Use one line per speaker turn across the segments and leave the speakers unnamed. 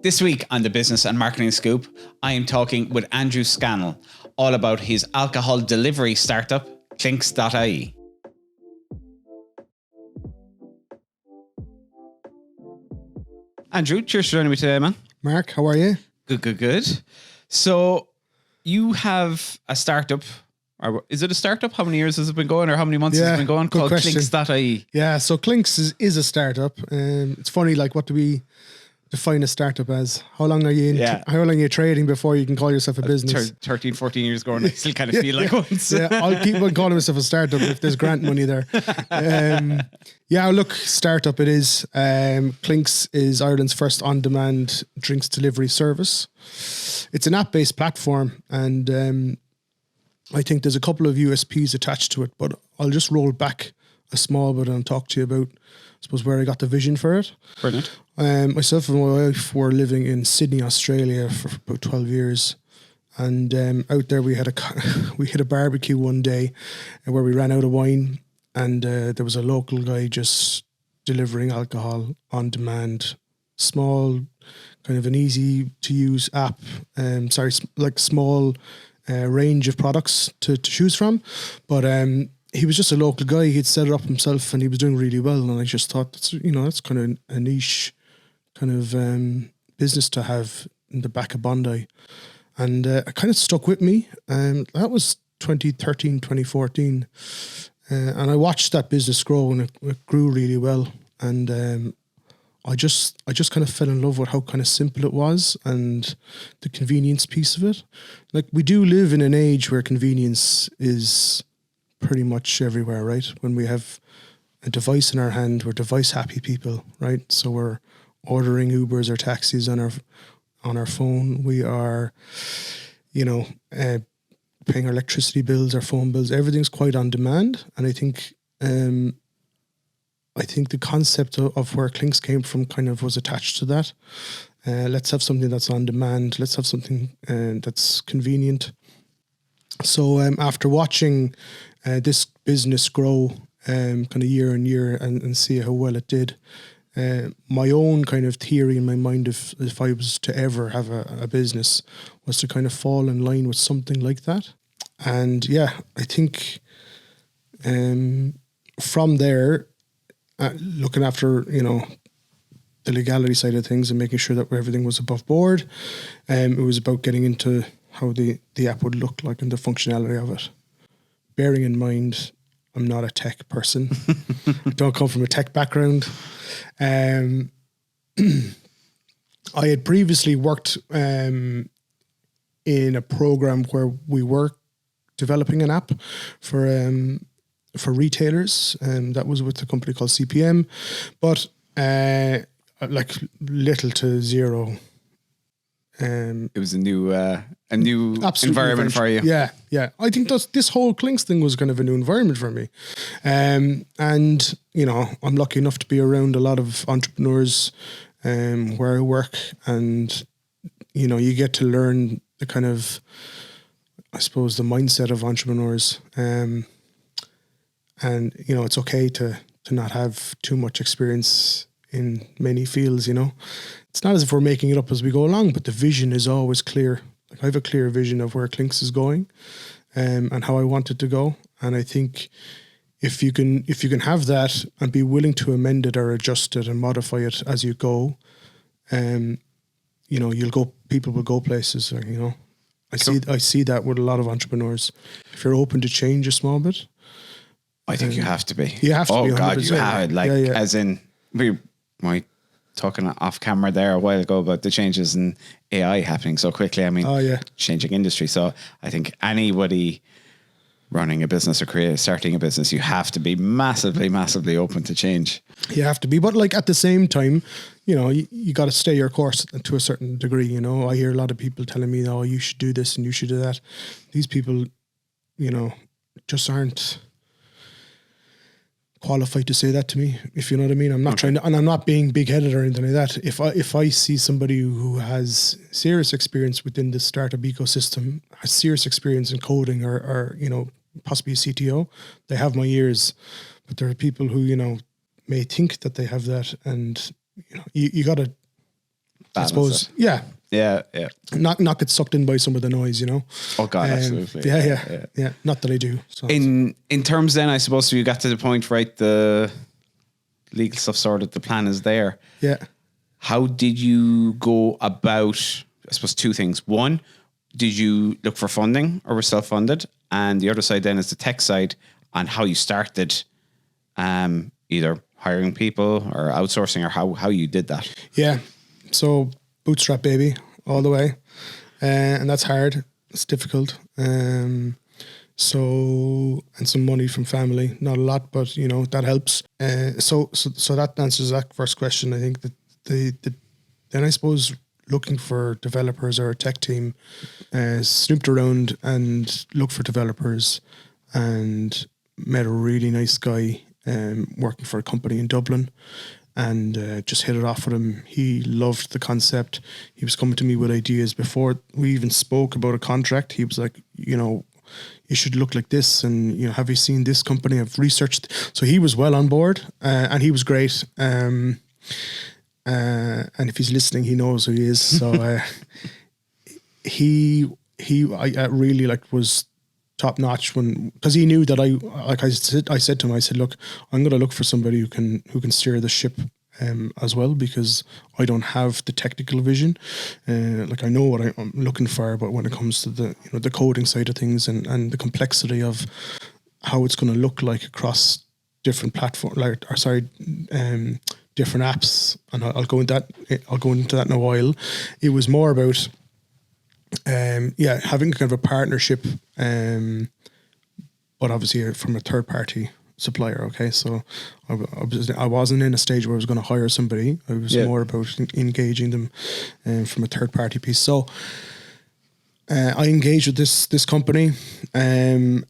This week on the Business and Marketing Scoop, I am talking with Andrew Scannell all about his alcohol delivery startup, Clinks.ie. Andrew, cheers for joining me today, man.
Mark, how are you?
Good. So you have a startup, or is it a startup? How many years has it been going, or how many months has it been going?
Good
called
question.
Clinks.ie.
Yeah, so Clinks is a startup. It's funny, like, what do we define a startup as? How long are you in? How long are you trading before you can call yourself a business?
13, 14 years going, I still kind of feel like once.
Yeah, I'll keep on calling myself a startup if there's grant money there. Look, startup it is. Clinks is Ireland's first on-demand drinks delivery service. It's an app-based platform, and I think there's a couple of USPs attached to it, but I'll just roll back a small bit and talk to you about, I suppose, where I got the vision for it.
Brilliant.
Myself and my wife were living in Sydney, Australia for about 12 years. And out there we had a barbecue one day where we ran out of wine, and there was a local guy just delivering alcohol on demand. Small, kind of an easy to use app. Small range of products to choose from. But he was just a local guy. He'd set it up himself and he was doing really well. And I just thought, that's kind of a niche kind of business to have in the back of Bondi. And it kind of stuck with me. That was 2013, 2014. And I watched that business grow, and it grew really well. And I just kind of fell in love with how kind of simple it was and the convenience piece of it. Like, we do live in an age where convenience is pretty much everywhere, right? When we have a device in our hand, we're device happy people, right? So we're ordering Ubers or taxis on our phone. We are, paying our electricity bills, our phone bills. Everything's quite on demand, and I think the concept of where Clinks came from kind of was attached to that. Let's have something that's on demand. Let's have something that's convenient. So after watching this business grow kind of year on year and see how well it did, my own kind of theory in my mind, if I was to ever have a business, was to kind of fall in line with something like that. And I think from there, looking after, the legality side of things and making sure that everything was above board, it was about getting into how the app would look like and the functionality of it. Bearing in mind, I'm not a tech person. I don't come from a tech background. I had previously worked in a program where we were developing an app for retailers, and that was with a company called CPM, but little to zero.
It was a new environment for you.
Yeah. I think this whole Clinks thing was kind of a new environment for me. And, I'm lucky enough to be around a lot of entrepreneurs where I work, and, you get to learn the kind of, I suppose, the mindset of entrepreneurs. And, it's okay to not have too much experience in many fields, It's not as if we're making it up as we go along, but the vision is always clear. Like, I have a clear vision of where Clinks is going, and how I want it to go. And I think if you can have that and be willing to amend it or adjust it and modify it as you go, people will go places. I see that with a lot of entrepreneurs. If you're open to change a small bit,
I think you have to be.
You have to be.
Oh God, you have it.
Yeah.
As in we talking off camera there a while ago about the changes in AI happening so quickly. I mean, changing industry. So I think anybody running a business or starting a business, you have to be massively, massively open to change.
You have to be, but like at the same time, you got to stay your course to a certain degree. I hear a lot of people telling me, "Oh, you should do this and you should do that." These people, just aren't qualified to say that to me, if you know what I mean. I'm not trying to, and I'm not being big-headed or anything like that. If I see somebody who has serious experience within the startup ecosystem, has serious experience in coding or possibly a CTO, they have my ears. But there are people who, may think that they have that, and you got to
balance
I suppose.
it.
Yeah.
Yeah.
Not get sucked in by some of the noise, you know.
Oh God, absolutely.
Yeah. Not that I do. So
in terms, then I suppose you got to the point, right? The legal stuff sorted, the plan is there.
Yeah.
How did you go about? I suppose two things. One, did you look for funding or were self-funded? And the other side then is the tech side on how you started, either hiring people or outsourcing, or how you did that.
Yeah. So bootstrap, baby, all the way. And that's hard. It's difficult. So, and some money from family, not a lot, but you know, that helps. So that answers that first question. I think that then I suppose looking for developers or a tech team, snooped around and looked for developers and met a really nice guy, working for a company in Dublin, and just hit it off with him. He loved the concept. He was coming to me with ideas before we even spoke about a contract. He was like, you know, you should look like this, and you know, have you seen this company? I've researched. So he was well on board, and he was great. And if he's listening, he knows who he is. So I really was top notch because he knew that I said to him, I said, look, I'm going to look for somebody who can steer the ship as well, because I don't have the technical vision. I know what I'm looking for, but when it comes to the coding side of things and the complexity of how it's going to look like across different platforms, different apps, and I'll go into that in a while. It was more about having kind of a partnership, but obviously from a third party supplier. Okay, so I wasn't in a stage where I was going to hire somebody. I was more about engaging them from a third party piece. So I engaged with this company, and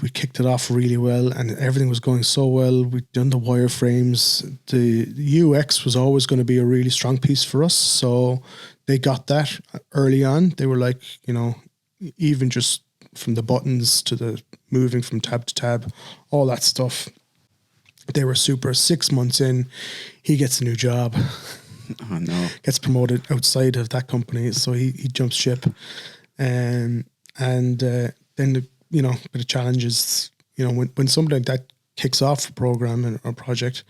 we kicked it off really well, and everything was going so well. We'd done the wireframes. The UX was always going to be a really strong piece for us, so they got that early on. They were like, you know, even just from the buttons to the moving from tab to tab, all that stuff, they were super. 6 months in, he gets a new job.
Oh no! Gets
promoted outside of that company, so he jumps ship, and then the challenges. You know, when somebody like that kicks off a program and a project,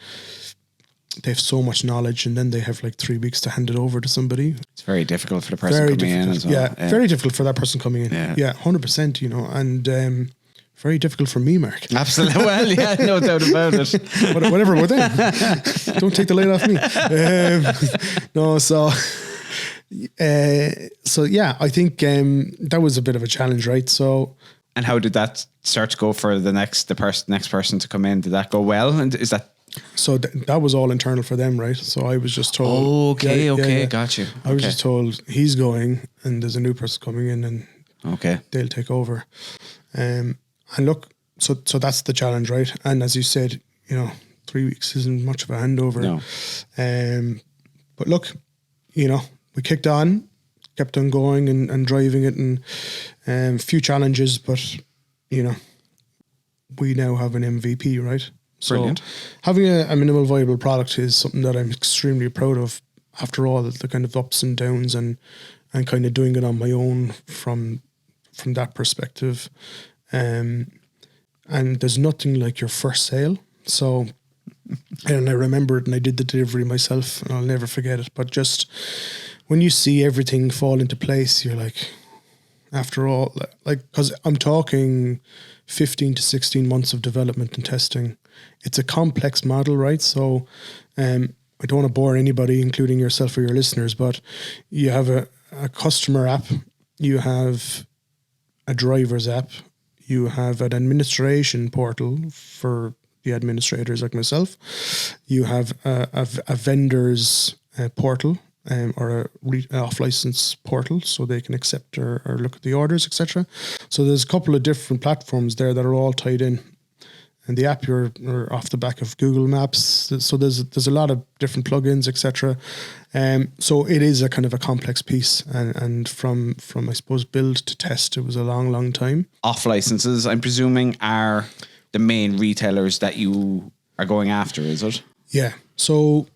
they have so much knowledge, and then they have like 3 weeks to hand it over to somebody.
It's very difficult for the person coming in as well.
Yeah, very difficult for that person coming in. Yeah, 100%. You know, and very difficult for me, Mark.
Absolutely. Well, yeah, no doubt about it.
Whatever, what then? Don't take the light off me. I think that was a bit of a challenge, right? So,
and how did that start to go for the next person to come in? Did that go well? And is that?
So that was all internal for them, right? So I was just told.
Oh, okay, got you.
I was just told he's going, and there's a new person coming in, and they'll take over. And look, so that's the challenge, right? And as you said, you know, 3 weeks isn't much of a handover.
No.
But look, you know, we kicked on, kept on going and driving it, and a few challenges, but you know, we now have an MVP, right?
Brilliant.
So having a minimal viable product is something that I'm extremely proud of. After all the kind of ups and downs and kind of doing it on my own from that perspective. And there's nothing like your first sale. So, and I remember it, and I did the delivery myself, and I'll never forget it. But just when you see everything fall into place, you're like, after all, like, because I'm talking 15 to 16 months of development and testing. It's a complex model, right? So, I don't want to bore anybody, including yourself or your listeners, but you have a customer app, you have a driver's app, you have an administration portal for the administrators like myself. You have a vendor's portal or a off-license portal, so they can accept or look at the orders, etc. So there's a couple of different platforms there that are all tied in. And the app you're off the back of Google Maps. So there's a lot of different plugins, etc. So it is a kind of a complex piece, and from I suppose build to test, it was a long time.
Off licenses, I'm presuming, are the main retailers that you are going after, is it?
Yeah. So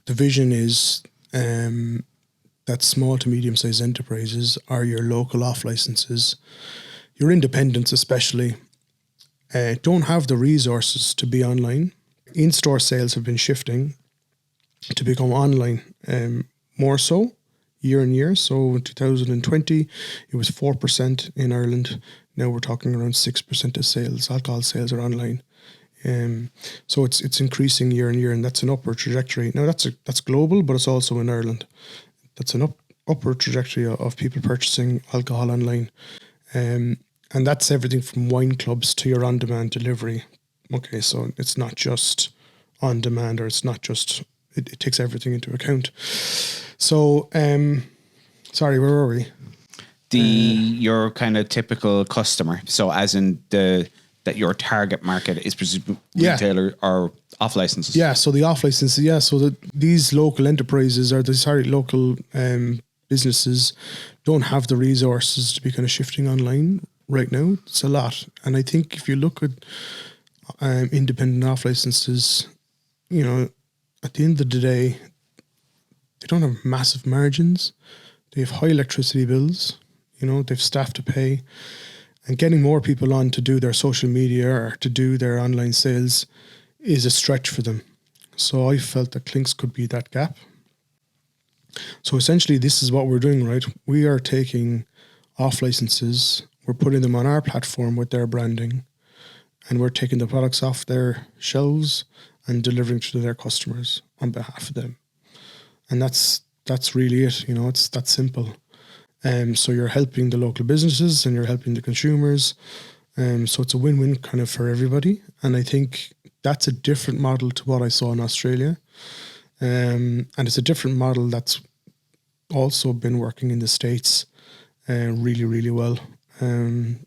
the vision is that small to medium-sized enterprises are your local off licenses, your independents especially, don't have the resources to be online. In-store sales have been shifting to become online more so year on year. So in 2020, it was 4% in Ireland. Now we're talking around 6% of sales, alcohol sales are online. So it's increasing year on year, and that's an upward trajectory. Now that's global, but it's also in Ireland. That's an upward trajectory of people purchasing alcohol online. And that's everything from wine clubs to your on-demand delivery. Okay, so it's not just on-demand, or it's not just, it takes everything into account. So, sorry, where were we?
Your kind of typical customer. So as in that your target market is retailer or off licenses.
Yeah, so the off licenses, so that these local enterprises local businesses don't have the resources to be kind of shifting online right now. It's a lot. And I think if you look at independent off licenses, at the end of the day, they don't have massive margins. They have high electricity bills. They've staff to pay. And getting more people on to do their social media or to do their online sales is a stretch for them. So I felt that Clinks could be that gap. So essentially, this is what we're doing, right? We are taking off licenses, we're putting them on our platform with their branding, and we're taking the products off their shelves and delivering to their customers on behalf of them. And that's really it. It's that simple. So you're helping the local businesses and you're helping the consumers. So it's a win-win kind of for everybody. And I think that's a different model to what I saw in Australia. And it's a different model that's also been working in the States really, really well. From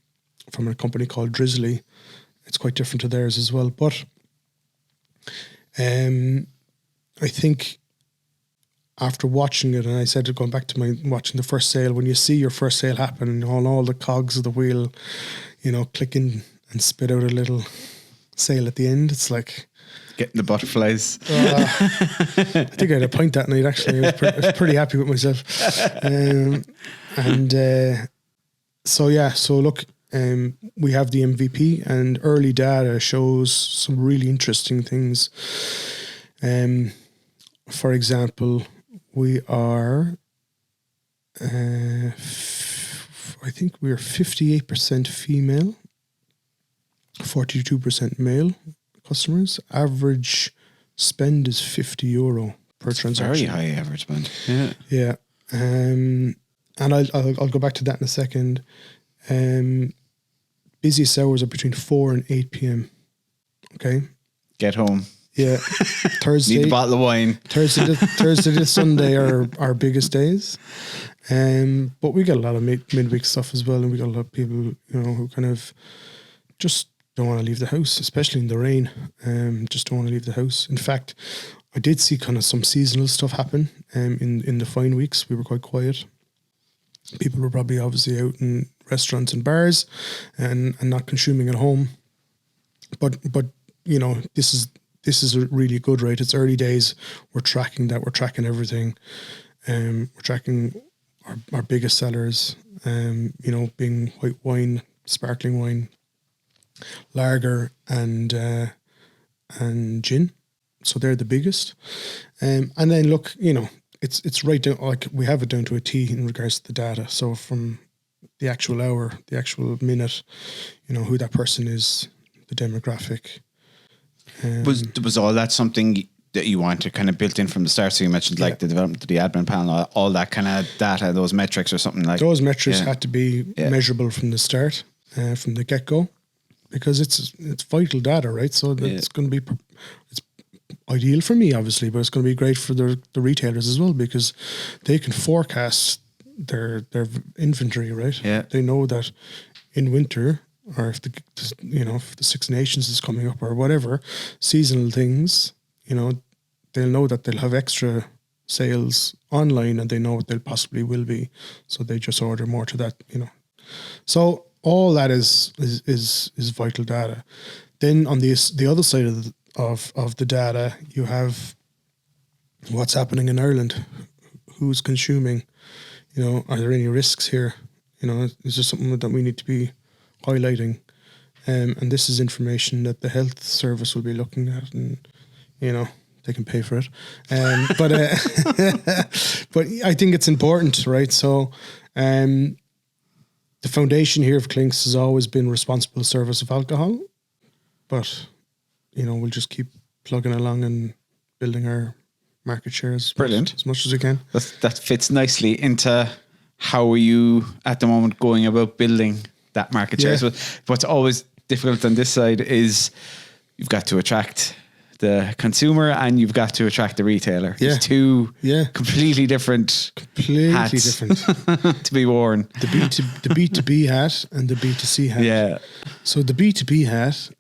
a company called Drizzly. It's quite different to theirs as well. But I think after watching it, and I said, going back to watching the first sale, when you see your first sale happen and all the cogs of the wheel, clicking and spit out a little sale at the end, it's like
getting the butterflies.
I think I had a pint that night, actually. I was pretty happy with myself. So look, we have the MVP, and early data shows some really interesting things. For example, we are, I think we are 58% female, 42% male customers. Average spend is €50 per transaction.
Very high average spend. Yeah.
Yeah. And I'll go back to that in a second. Busiest hours are between 4 and 8 p.m. Okay.
Get home.
Yeah. Thursday.
Need a bottle of wine.
Thursday to Sunday are our biggest days. But we get a lot of midweek stuff as well. And we got a lot of people, who kind of just don't want to leave the house, especially in the rain. Just don't want to leave the house. In fact, I did see kind of some seasonal stuff happen in the fine weeks. We were quite quiet. People were probably obviously out in restaurants and bars and not consuming at home. But this is really good, right? It's early days. We're tracking that. We're tracking everything. We're tracking our biggest sellers, being white wine, sparkling wine, lager, and gin. So they're the biggest. And then look, it's right down, like we have it down to a T in regards to the data. So from the actual hour, the actual minute, who that person is, the demographic.
Was all that something that you want to kind of built in from the start? So you mentioned like the development of the admin panel, all that kind of data, those metrics or something like
those metrics had to be measurable from the start, from the get-go, because it's vital data, right? So it's going to be it's ideal for me, obviously, but it's going to be great for the retailers as well, because they can forecast their inventory, right?
Yeah.
They know that in winter, or if the Six Nations is coming up or whatever, seasonal things, they'll know that they'll have extra sales online, and they know what they'll possibly will be. So they just order more to that, So all that is vital data. Then on the other side of the data, you have what's happening in Ireland. who's consuming? You know, are there any risks here? You know, is there something that we need to be highlighting? And this is information that the health service will be looking at, and you know, they can pay for it. But but I think it's important, right? So the foundation here of Clinks has always been responsible service of alcohol, but you know, we'll just keep plugging along and building our market shares.
Brilliant.
As much as we can.
That fits nicely into how are you at the moment going about building that market share. So what's always difficult on this side is you've got to attract the consumer and you've got to attract the retailer. There's two completely different hats to be worn.
The B2B hat and the B2C hat.
Yeah.
So the B2B hat,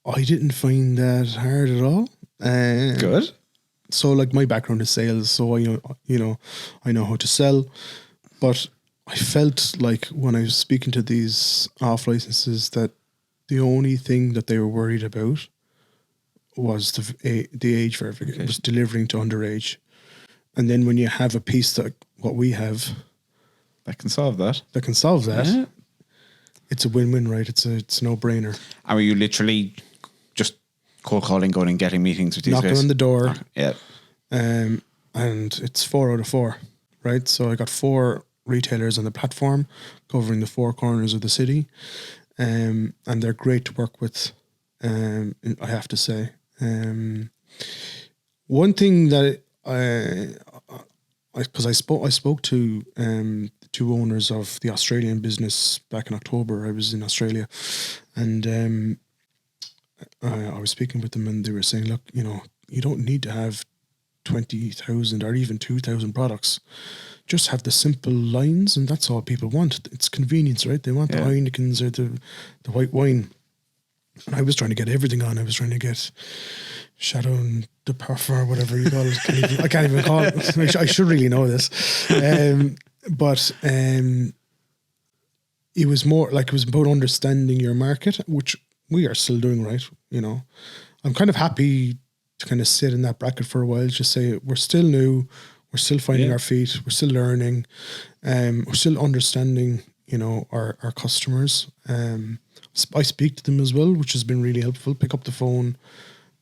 I didn't find that hard at all.
Good.
So like my background is sales, so I know how to sell, but I felt like when I was speaking to these off licenses that the only thing that they were worried about was the age verification. It was delivering to underage. And then when you have a piece that what we have
that can solve that.
Yeah. It's a win-win, right? It's a no-brainer.
And were you literally just cold calling, going and getting meetings with these
knocking
guys?
on the door.
Yeah.
And it's 4 out of 4, right? So I got 4 retailers on the platform covering the 4 corners of the city. And they're great to work with, I have to say. One thing that because I spoke to the 2 owners of the Australian business back in October. I was in Australia, and I was speaking with them, and they were saying, look, you know, you don't need to have 20,000 or even 2,000 products. Just have the simple lines, and that's all people want. It's convenience, right? They want the Heinekens or the white wine. And I was trying to get everything on. I was trying to get Shadow and the Parfum or whatever you call it. I can't even call it. I should really know this. But it was more like it was about understanding your market, which we are still doing, right? You know, I'm kind of happy to kind of sit in that bracket for a while, just say we're still new, we're still finding our feet, we're still learning, we're still understanding, you know, our customers. I speak to them as well, which has been really helpful. Pick up the phone,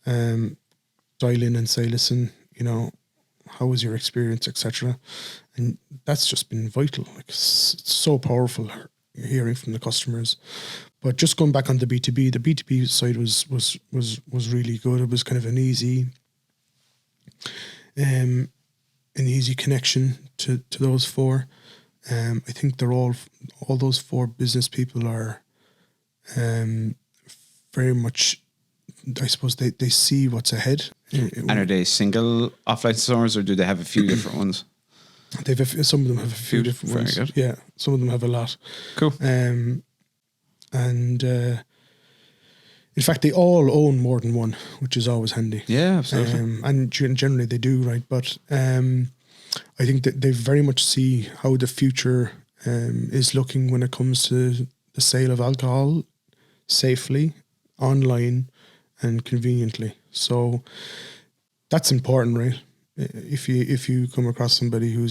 dial in and say, listen, you know, how was your experience, etc. And that's just been vital. Like it's so powerful hearing from the customers. But just going back on the B2B, the B2B side was really good. It was kind of an easy connection to those 4. I think they're all those 4 business people are very much, I suppose they see what's ahead.
And are they single offline stores, or do they have a few different ones?
Some of them have a few different ones.
Good.
Yeah, some of them have a lot.
Cool.
And in fact, they all own more than one, which is always handy.
Yeah, absolutely.
And generally they do, right? But I think that they very much see how the future is looking when it comes to the sale of alcohol safely, online, and conveniently. So that's important, right? If you come across somebody who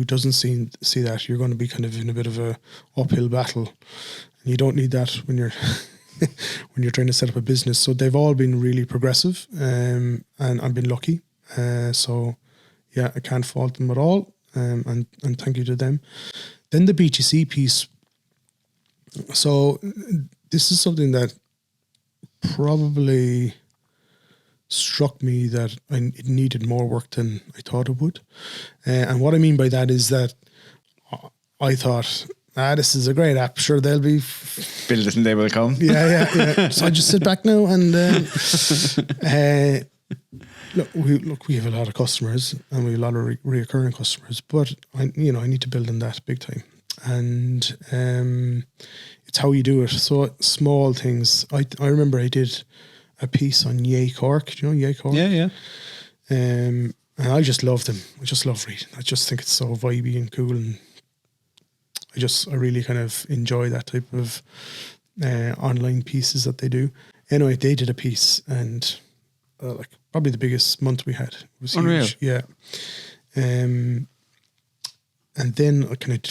doesn't see that, you're going to be kind of in a bit of a uphill battle, and you don't need that when you're when you're trying to set up a business. So they've all been really progressive, and I've been lucky. So yeah, I can't fault them at all, and thank you to them. Then the B2C piece. So this is something that probably struck me that it needed more work than I thought it would. And what I mean by that is that I thought, this is a great app. Sure, they'll be...
build it and they will come.
Yeah. So I just sit back now and... we have a lot of customers and we have a lot of reoccurring customers, but I need to build on that big time. And it's how you do it. So small things. I remember I did a piece on Yay Cork. Do you know Yay Cork?
Yeah.
And I just love them. I just love reading. I just think it's so vibey and cool, and I really kind of enjoy that type of online pieces that they do. Anyway, they did a piece, and like probably the biggest month we had. It was
Unreal.
huge. Yeah. And then I kind of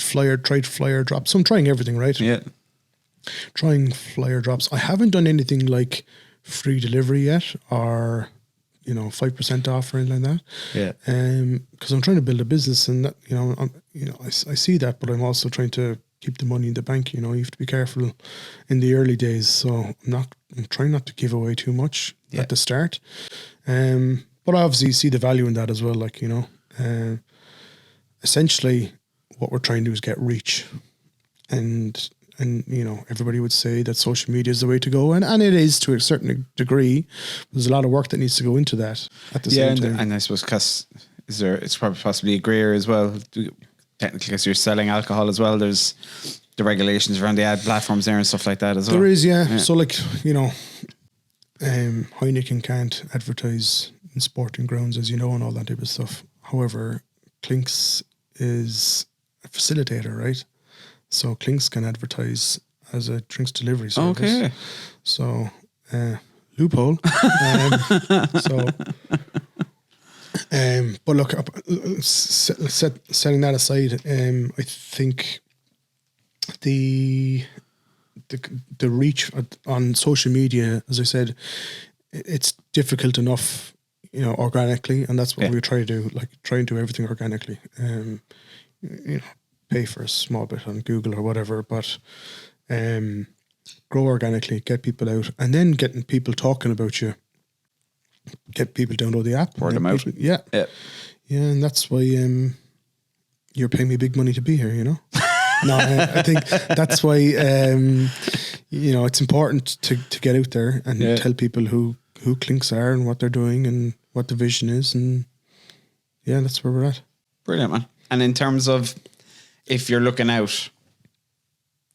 tried flyer drops. So I'm trying everything, right?
Yeah.
Trying flyer drops. I haven't done anything like free delivery yet, or 5% off or anything like that.
Yeah.
Because I'm trying to build a business, and that, I see that, but I'm also trying to keep the money in the bank. You have to be careful in the early days. So I'm trying not to give away too much at the start. But I obviously see the value in that as well. Like, essentially what we're trying to do is get reach, and everybody would say that social media is the way to go, and it is to a certain degree. There's a lot of work that needs to go into that at the same time.
And I suppose it's probably possibly a grey area as well. Technically, because you're selling alcohol as well, there's the regulations around the ad platforms there and stuff like that as well.
There is, yeah. So like, Heineken can't advertise in sporting grounds, as you know, and all that type of stuff. However, Clinks is a facilitator, right? So Clinks can advertise as a drinks delivery service.
Okay.
So loophole. But look, setting that aside, I think the reach on social media, as I said, it's difficult enough, organically, and that's what we try to do. Like, try and do everything organically. Pay for a small bit on Google or whatever, but grow organically, get people out, and then getting people talking about you. Get people to download the app.
Word them out.
Yeah, and that's why you're paying me big money to be here. No, I think that's why it's important to get out there and tell people who Clinks are and what they're doing and what the vision is, and that's where we're at.
Brilliant, man. And in terms of, if you're looking out,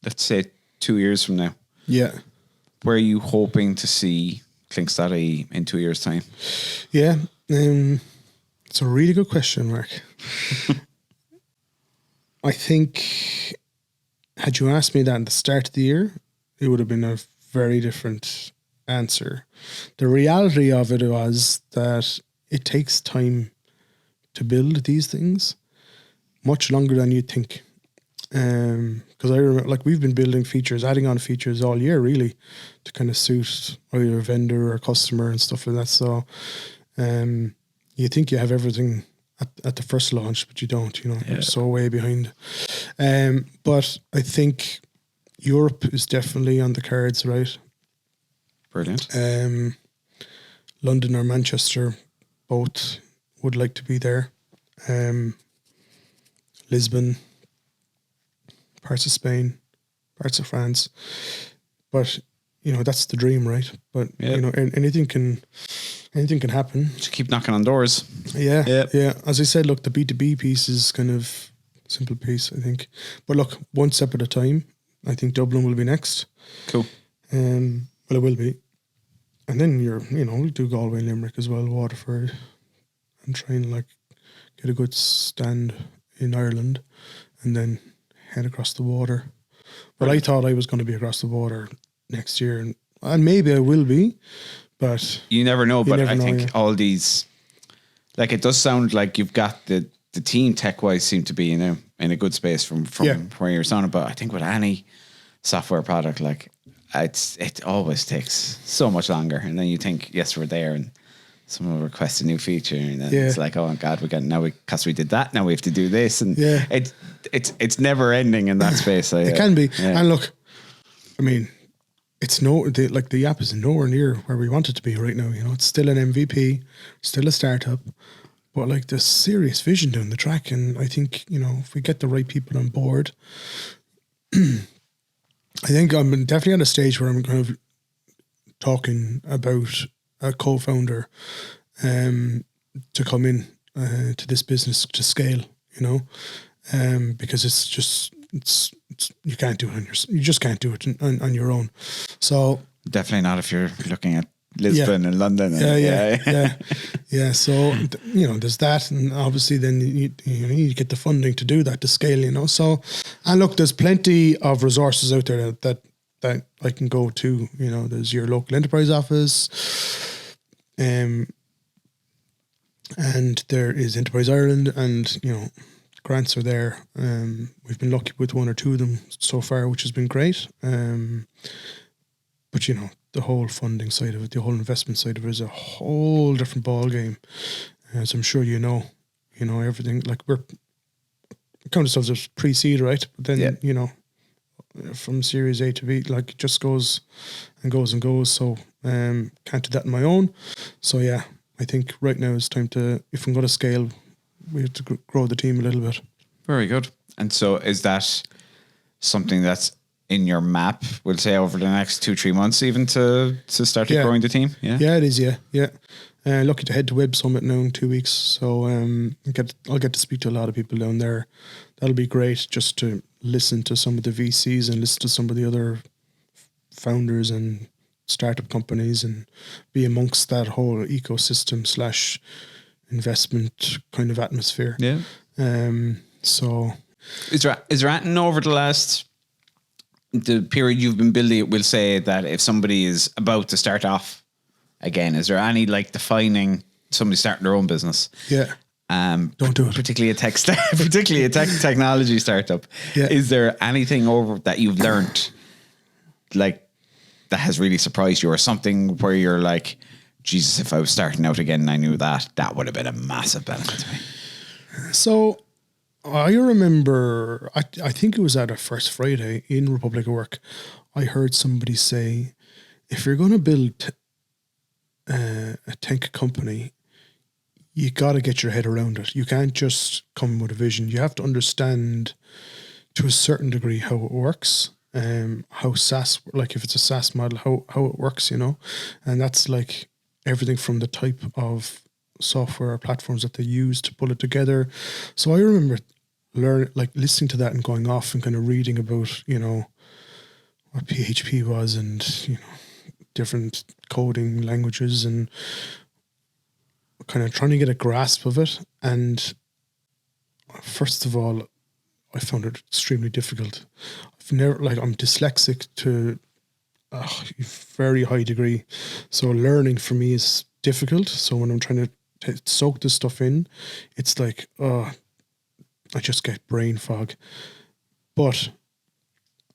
let's say 2 years from now, where are you hoping to see Clinks.ie in 2 years' time?
Yeah, it's a really good question, Mark. I think, had you asked me that at the start of the year, it would have been a very different answer. The reality of it was that it takes time to build these things, much longer than you'd think. Because I remember, like, we've been building features, adding on features all year, really, to kind of suit either a vendor or customer and stuff like that. So, you think you have everything at the first launch, but you don't. You're so way behind. But I think Europe is definitely on the cards, right?
Brilliant.
London or Manchester, both would like to be there. Lisbon, parts of Spain, parts of France, but that's the dream, right? But anything can happen.
Just keep knocking on doors.
Yeah. As I said, look, the B2B piece is kind of simple piece, I think. But look, one step at a time. I think Dublin will be next.
Cool.
Well, it will be, and then we do Galway, Limerick as well, Waterford, and try and get a good stand in Ireland, and then head across the water. But I thought I was going to be across the water next year, and maybe I will be, but
you never know. But I think all these, like, it does sound like you've got the team tech wise seem to be in a good space from where you're sounding. But I think with any software product, like, it always takes so much longer, and then you think, yes, we're there, and someone will request a new feature, and then it's like, oh God, because we did that, now we have to do this, and it's never ending in that space.
It can be, and look, I mean, it's the app is nowhere near where we want it to be right now. It's still an MVP, still a startup, but like, there's serious vision down the track, and I think if we get the right people on board. I think I'm definitely at a stage where I'm kind of talking about a co-founder to come in to this business to scale, because it's you can't do it you just can't do it on your own. So
definitely not if you're looking at Lisbon and London.
Yeah. So there's that, and obviously then you need to get the funding to do that, to scale. So, and look, there's plenty of resources out there that I can go to. There's your local enterprise office. And there is Enterprise Ireland, and grants are there. We've been lucky with one or two of them so far, which has been great. But the whole funding side of it, the whole investment side of it, is a whole different ball game. As I'm sure everything. Like, we count ourselves as pre-seed, right? But then from Series A to B, like, it just goes and goes and goes. So can't do that on my own. So yeah, I think right now is time to, if I'm going to scale, we have to grow the team a little bit.
Very good. And so is that something that's in your map, we'll say, over the next 2-3 months, even to start growing the team?
Yeah, it is. Yeah. Lucky to head to Web Summit now in 2 weeks. So I'll get to speak to a lot of people down there. That'll be great, just to listen to some of the VCs and listen to some of the other founders and startup companies and be amongst that whole ecosystem / investment kind of atmosphere.
Yeah.
So
is there anything over the period you've been building it, we'll say, that if somebody is about to start off again, is there any defining somebody starting their own business?
Yeah. Don't do it.
Particularly a technology startup.
Yeah.
Is there anything over that you've learned that has really surprised you, or something where you're like, Jesus, if I was starting out again and I knew that would have been a massive benefit to me?
So I remember, I think it was at our first Friday in Republic of Work, I heard somebody say, if you're going to build a tech company, you got to get your head around it. You can't just come with a vision. You have to understand to a certain degree how it works, how SaaS, like if it's a SaaS model, how it works, and that's like everything from the type of software or platforms that they use to pull it together. So I remember listening to that and going off and kind of reading about, what PHP was and, different coding languages, and kind of trying to get a grasp of it. And first of all, I found it extremely difficult. I'm dyslexic to a very high degree. So learning for me is difficult. So when I'm trying to soak this stuff in, it's like, I just get brain fog. But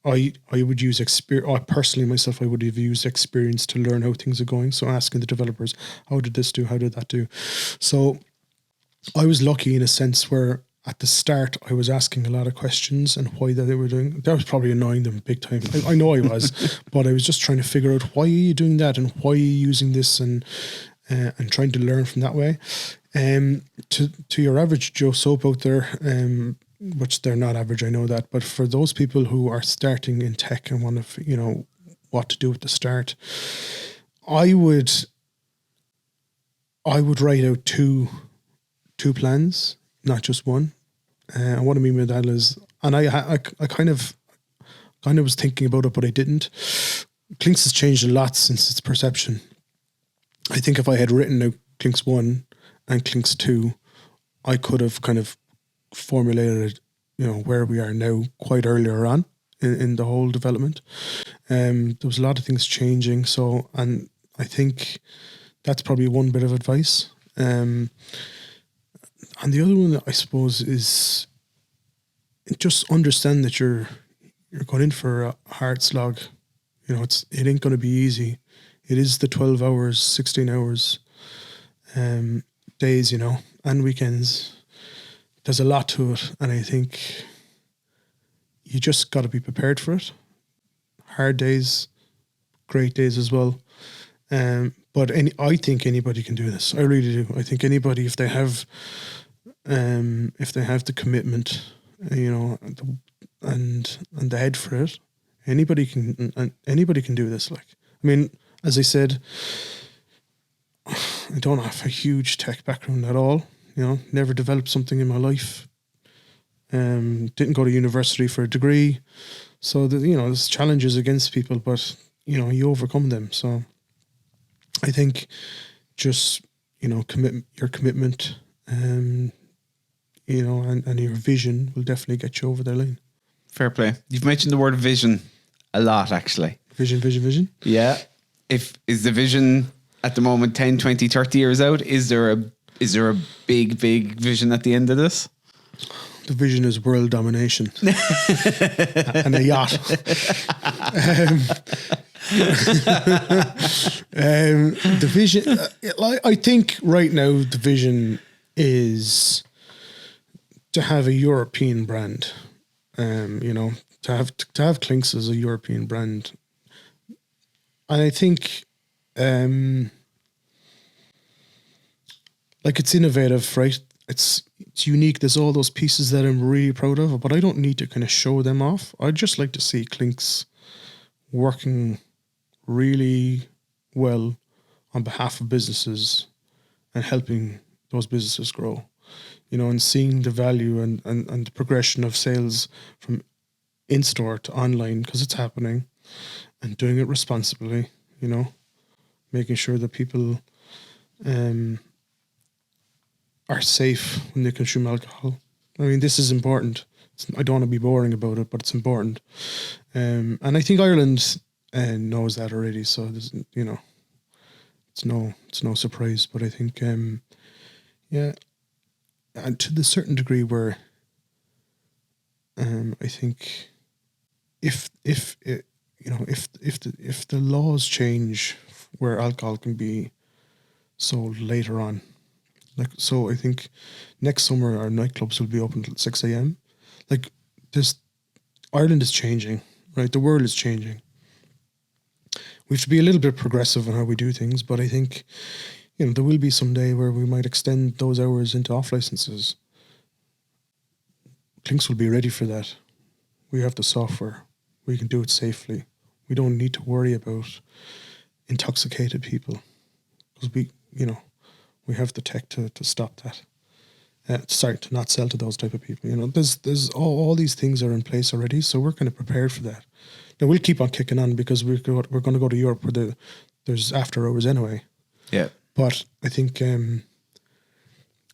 I would use experience. Personally, myself, I would have used experience to learn how things are going. So asking the developers, how did this do? How did that do? So I was lucky in a sense where at the start I was asking a lot of questions and why they were doing. That was probably annoying them big time. I know I was, but I was just trying to figure out, why are you doing that and why are you using this, and trying to learn from that way. To your average Joe Soap out there, which they're not average, I know that, but for those people who are starting in tech and want to, what to do at the start, I would write out two plans, not just one. And what I mean by that is, and I kind of was thinking about it, but I didn't. Clinks has changed a lot since its perception. I think if I had written out Clinks 1 and Clinks 2, I could have kind of formulated, where we are now quite earlier on in the whole development. There was a lot of things changing. So, and I think that's probably one bit of advice. And the other one, I suppose, is just understand that you're going in for a hard slog. It ain't going to be easy. It is the 12 hours, 16 hours, days, and weekends. There's a lot to it, and I think you just got to be prepared for it. Hard days, great days as well. But I think anybody can do this. I really do. I think anybody, if they have the commitment, and the head for it, anybody can do this. As I said, I don't have a huge tech background at all. Never developed something in my life. Didn't go to university for a degree. So, there's challenges against people, but, you overcome them. So I think just, your commitment, and your vision will definitely get you over the line.
Fair play. You've mentioned the word vision a lot, actually.
Vision.
Yeah. Is the vision at the moment, 10, 20, 30 years out? Is there a big vision at the end of this?
The vision is world domination and a yacht. The vision, I think right now the vision is to have a European brand. To have Clinks as a European brand, and I think it's innovative, right? It's unique. There's all those pieces that I'm really proud of, but I don't need to kind of show them off. I'd just like to see Clinks working really well on behalf of businesses and helping those businesses grow, and seeing the value and the progression of sales from in-store to online, because it's happening, and doing it responsibly, making sure that people are safe when they consume alcohol. I mean, this is important. I don't want to be boring about it, but it's important. And I think Ireland knows that already, so there's, it's no surprise. But I think, and to the certain degree where, I think, if the laws change where alcohol can be sold later on. So I think next summer our nightclubs will be open till 6 a.m. Ireland is changing, right? The world is changing. We have to be a little bit progressive in how we do things, but I think, there will be some day where we might extend those hours into off licenses. Clinks will be ready for that. We have the software. We can do it safely. We don't need to worry about intoxicated people, because we have the tech to stop that. To not sell to those type of people. There's all these things are in place already, so we're kind of prepared for that. Now we'll keep on kicking on because we're going to go to Europe where there's after hours anyway.
Yeah.
But I think the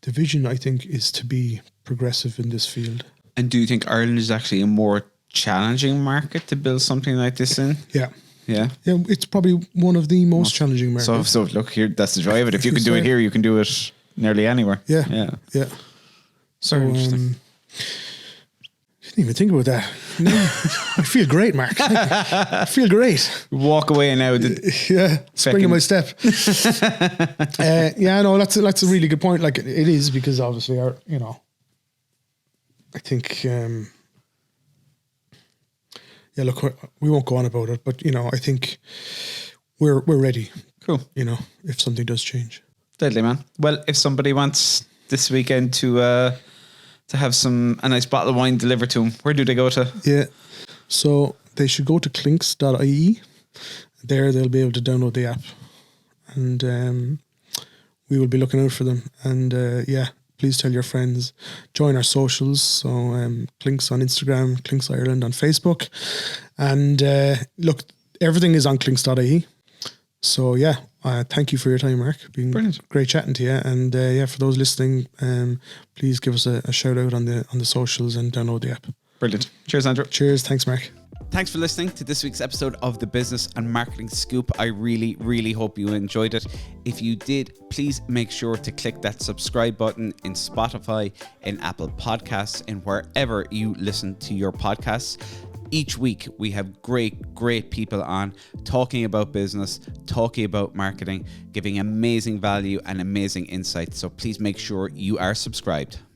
vision, is to be progressive in this field.
And do you think Ireland is actually a more challenging market to build something like this in?
Yeah.
Yeah.
Yeah, it's probably one of the most challenging markets.
So look here, that's the joy of it. If you can do it here, you can do it nearly anywhere.
Yeah. Yeah. Yeah. So interesting. Didn't even think about that. No, I feel great, Mark. I feel great.
Walk away now.
Spring in my step. That's a really good point. It is, because obviously I think. Look, we won't go on about it, but I think we're ready.
Cool.
If something does change.
Deadly, man. Well, if somebody wants this weekend to have a nice bottle of wine delivered to them, where do they go to? Yeah,
so they should go to clinks.ie. There they'll be able to download the app, and we will be looking out for them. And please tell your friends. Join our socials. So Clinks on Instagram, Clinks Ireland on Facebook. And look, everything is on clinks.ie. So thank you for your time, Mark. Been brilliant. Great chatting to you. And for those listening, please give us a shout out on the socials and download the app.
Brilliant. Cheers, Andrew.
Cheers. Thanks, Mark.
Thanks for listening to this week's episode of the Business and Marketing Scoop. I really, really hope you enjoyed it. If you did, please make sure to click that subscribe button in Spotify, in Apple Podcasts, and wherever you listen to your podcasts. Each week, we have great people on talking about business, talking about marketing, giving amazing value and amazing insights. So please make sure you are subscribed.